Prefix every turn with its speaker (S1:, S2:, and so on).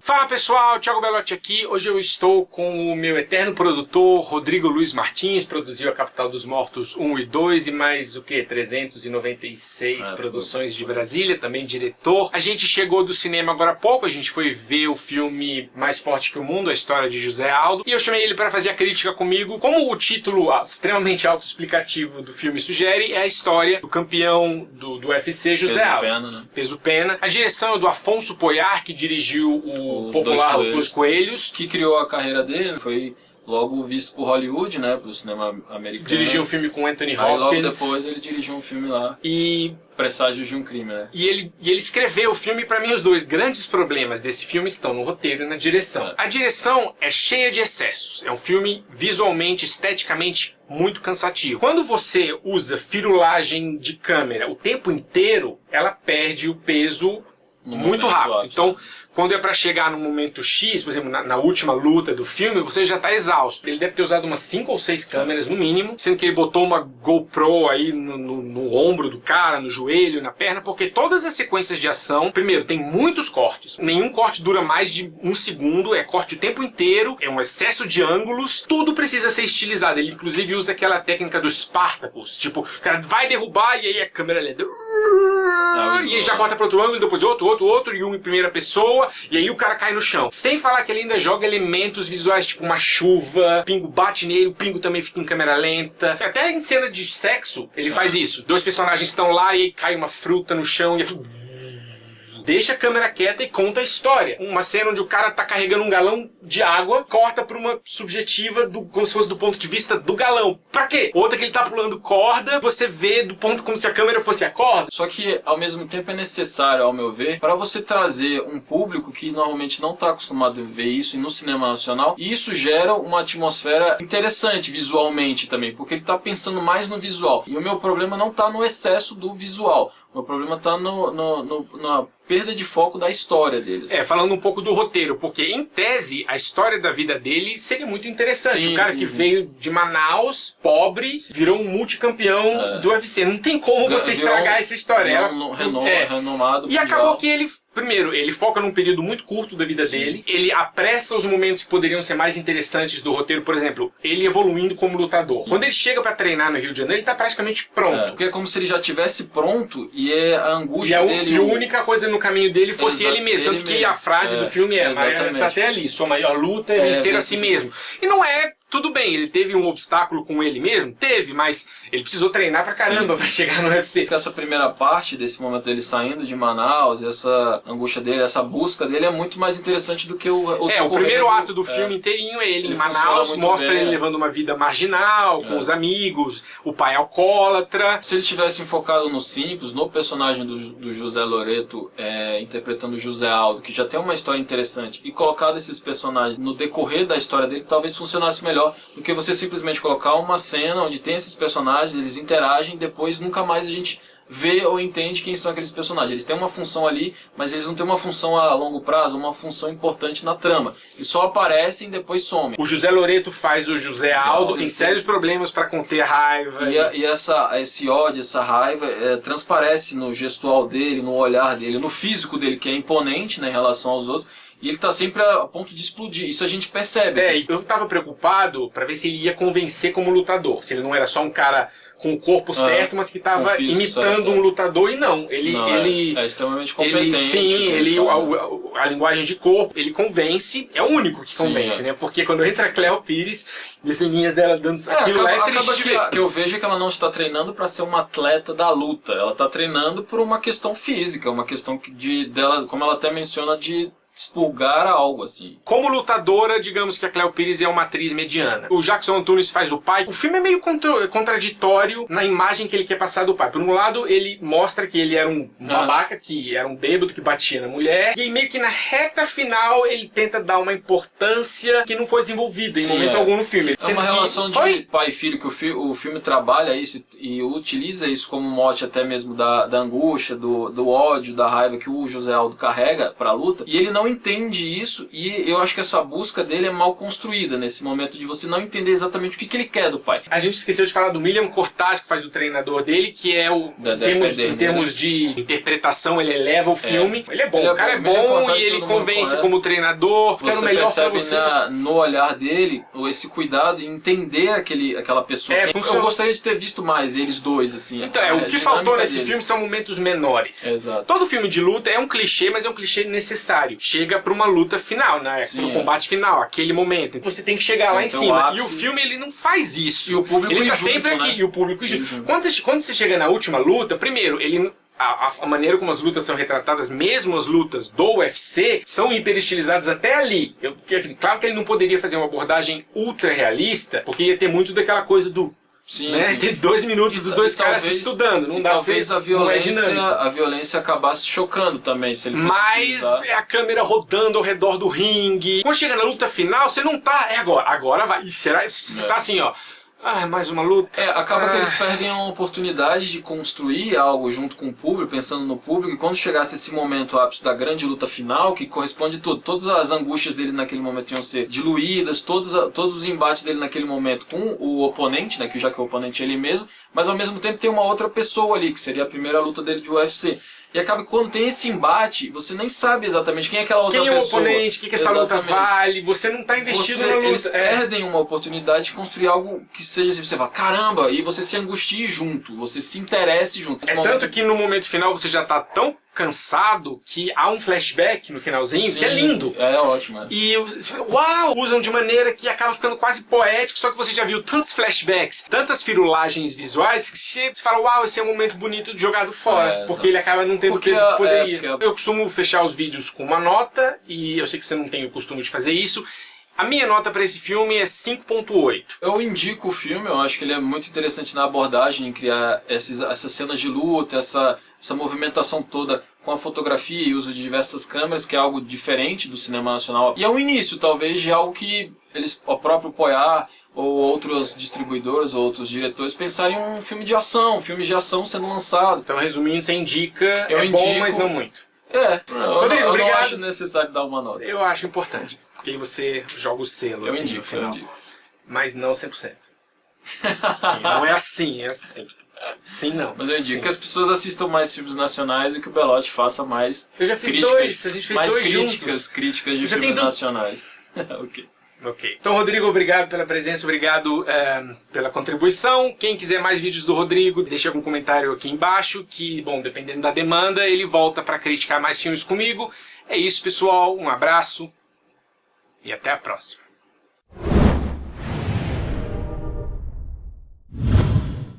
S1: Fala pessoal, Thiago Belotti aqui. Hoje eu estou com o meu eterno produtor, Rodrigo Luiz Martins. Produziu A Capital dos Mortos 1 e 2 e mais o que? 396 produções de Brasília, também diretor. A gente chegou do cinema agora há pouco, a gente foi ver o filme Mais Forte que o Mundo, a história de José Aldo. E eu chamei ele para fazer a crítica comigo. Como o título extremamente autoexplicativo do filme sugere, é a história do campeão do UFC, José Aldo.
S2: Pena, né?
S1: Peso Pena. A direção é do Afonso Poyar, que dirigiu o popular Os Dois Coelhos.
S2: Que criou a carreira dele, foi logo visto por Hollywood, né, pro cinema americano.
S1: Dirigiu um filme com Anthony Hopkins.
S2: Aí logo depois ele dirigiu um filme lá, Presságios de um Crime, né?
S1: E ele escreveu o filme. Pra mim, os dois grandes problemas desse filme estão no roteiro e na direção. A direção é cheia de excessos. É um filme visualmente, esteticamente muito cansativo. Quando você usa firulagem de câmera o tempo inteiro, ela perde o peso muito rápido. Então, quando é pra chegar no momento X, por exemplo, na última luta do filme, você já tá exausto. Ele deve ter usado umas 5 ou 6 câmeras no mínimo, sendo que ele botou uma GoPro aí no ombro do cara, no joelho, na perna, porque todas as sequências de ação, primeiro, tem muitos cortes. Nenhum corte dura mais de 1 segundo, é corte o tempo inteiro, é um excesso de ângulos, tudo precisa ser estilizado. Ele inclusive usa aquela técnica dos Spartacus, tipo, o cara vai derrubar e aí a câmera lenta e aí já corta para outro ângulo, depois outro, e um em primeira pessoa, e aí o cara cai no chão. Sem falar que ele ainda joga elementos visuais, tipo uma chuva, o pingo bate nele, o pingo também fica em câmera lenta. Até em cena de sexo, ele faz isso. Dois personagens estão lá e aí cai uma fruta no chão e deixa a câmera quieta e conta a história. Uma cena onde o cara tá carregando um galão de água, corta por uma subjetiva, como se fosse do ponto de vista do galão. Pra quê? Outra que ele tá pulando corda, você vê do ponto como se a câmera fosse a corda.
S2: Só que, ao mesmo tempo, é necessário, ao meu ver, para você trazer um público que normalmente não tá acostumado a ver isso no cinema nacional, e isso gera uma atmosfera interessante visualmente também, porque ele tá pensando mais no visual. E o meu problema não tá no excesso do visual. O meu problema tá na perda de foco da história deles.
S1: Falando um pouco do roteiro, porque em tese a história da vida dele seria muito interessante.
S2: Sim,
S1: o cara que veio de Manaus, pobre, virou um multicampeão do UFC. Não tem como você estragar essa história.
S2: Renomado.
S1: E acabou que ele, primeiro, ele foca num período muito curto da vida dele, ele apressa os momentos que poderiam ser mais interessantes do roteiro, por exemplo, ele evoluindo como lutador. Quando ele chega pra treinar no Rio de Janeiro, ele tá praticamente pronto.
S2: Porque é como se ele já tivesse pronto e é a angústia dele.
S1: E a única coisa no caminho dele fosse ele mesmo. Tanto que a frase do filme tá até ali: sua maior luta é vencer a si mesmo. E não é. Tudo bem, ele teve um obstáculo com ele mesmo? Teve, mas ele precisou treinar pra caramba pra chegar no UFC.
S2: Porque essa primeira parte desse momento dele saindo de Manaus, essa angústia dele, essa busca dele é muito mais interessante do que o
S1: primeiro ato do filme inteirinho é ele em Manaus, mostra ele levando uma vida marginal, com os amigos, o pai alcoólatra.
S2: Se eles tivessem focado no simples, no personagem do José Loreto, interpretando o José Aldo, que já tem uma história interessante, e colocado esses personagens no decorrer da história dele, talvez funcionasse melhor do que você simplesmente colocar uma cena onde tem esses personagens, eles interagem, depois nunca mais a gente vê ou entende quem são aqueles personagens. Eles têm uma função ali, mas eles não têm uma função a longo prazo, uma função importante na trama. Eles só aparecem e depois somem.
S1: O José Loreto faz o José Aldo, tem sérios problemas para conter a raiva.
S2: E esse ódio, essa raiva, transparece no gestual dele, no olhar dele, no físico dele, que é imponente, né, em relação aos outros. E ele tá sempre a ponto de explodir. Isso a gente percebe. Assim.
S1: Eu tava preocupado pra ver se ele ia convencer como lutador. Se ele não era só um cara com o corpo certo, mas que tava imitando um lutador. E não. Ele
S2: é extremamente competente.
S1: A linguagem de corpo, ele convence. É o único que convence, né? Porque quando entra a Cleo Pires, e as ceninhas dela dando aquilo é triste de ver.
S2: Que eu vejo que ela não está treinando para ser uma atleta da luta. Ela tá treinando por uma questão física. Uma questão dela, como ela até menciona, de expurgar algo, assim.
S1: Como lutadora, digamos que a Cleo Pires é uma atriz mediana. O Jackson Antunes faz o pai. O filme é meio contraditório na imagem que ele quer passar do pai. Por um lado, ele mostra que ele era um babaca, que era um bêbado que batia na mulher. E aí, meio que na reta final, ele tenta dar uma importância que não foi desenvolvida em momento algum no filme.
S2: É uma relação de pai e filho, que o filme trabalha isso e utiliza isso como mote até mesmo da angústia, do ódio, da raiva que o José Aldo carrega pra luta. E ele não não entende isso e eu acho que essa busca dele é mal construída nesse momento de você não entender exatamente o que ele quer do pai.
S1: A gente esqueceu de falar do William Cortaz, que faz o treinador dele, que é o... Em termos de interpretação, ele eleva o filme. Ele é bom, o cara é bom e ele convence como treinador, que era o melhor pra você.
S2: No olhar dele, esse cuidado em entender aquela pessoa. Eu gostaria de ter visto mais eles dois, assim.
S1: Então, o que faltou nesse filme são momentos menores.
S2: Exato.
S1: Todo filme de luta é um clichê, mas é um clichê necessário. Chega pra uma luta final, né? Pro combate final, aquele momento. Você tem que chegar lá em cima. E o filme, ele não faz isso.
S2: E o público
S1: ele tá
S2: junto,
S1: sempre aqui,
S2: né?
S1: e o público junto. Quando você chega na última luta, primeiro, a maneira como as lutas são retratadas, mesmo as lutas do UFC, são hiperestilizadas até ali. Claro que ele não poderia fazer uma abordagem ultra realista, porque ia ter muito daquela coisa do... Ter 2 minutos dos dois caras se estudando. Não dá
S2: talvez a violência acabasse chocando também, se ele fosse
S1: Mas é a câmera rodando ao redor do ringue. Quando chega na luta final, você não tá... Agora vai. Você tá assim, ó... mais uma luta.
S2: Acaba que eles perdem a oportunidade de construir algo junto com o público, pensando no público, e quando chegasse esse momento ápice da grande luta final, que corresponde tudo, todas as angústias dele naquele momento iam ser diluídas, todos os embates dele naquele momento com o oponente, né, que já que o oponente é ele mesmo, mas ao mesmo tempo tem uma outra pessoa ali, que seria a primeira luta dele de UFC. E acaba que quando tem esse embate, você nem sabe exatamente quem é aquela outra pessoa.
S1: Quem é o oponente, o que essa luta vale, você não está investido na luta.
S2: Eles perdem uma oportunidade de construir algo que seja assim, você fala, caramba, e você se angustie junto, você se interesse junto.
S1: Tanto que no momento final você já está tão cansado que há um flashback no finalzinho que é lindo.
S2: É ótimo.
S1: E usam de maneira que acaba ficando quase poético, só que você já viu tantos flashbacks, tantas firulagens visuais que você fala, esse é um momento bonito de jogado fora, porque ele acaba não tendo o peso que poderia. Eu costumo fechar os vídeos com uma nota, e eu sei que você não tem o costume de fazer isso. A minha nota para esse filme é 5.8.
S2: Eu indico o filme, eu acho que ele é muito interessante na abordagem, em criar essas cenas de luta, essa movimentação toda com a fotografia e uso de diversas câmeras, que é algo diferente do cinema nacional. E é um início, talvez, de algo que o próprio Poyar ou outros distribuidores ou outros diretores pensarem em um filme de ação sendo lançado.
S1: Então, resumindo, você indica, bom, mas não muito.
S2: Rodrigo, eu não acho necessário dar uma nota.
S1: Eu acho importante. Porque aí você joga o selo assim no final.
S2: Eu indico.
S1: Mas não 100%. Sim, não é assim, é assim. Sim, não.
S2: Mas eu indico que as pessoas assistam mais filmes nacionais e que o Belotti faça mais
S1: a gente fez dois
S2: críticas de filmes nacionais.
S1: Ok. Então, Rodrigo, obrigado pela presença, obrigado pela contribuição. Quem quiser mais vídeos do Rodrigo, deixa algum comentário aqui embaixo, que, bom, dependendo da demanda, ele volta para criticar mais filmes comigo. É isso, pessoal. Um abraço e até a próxima.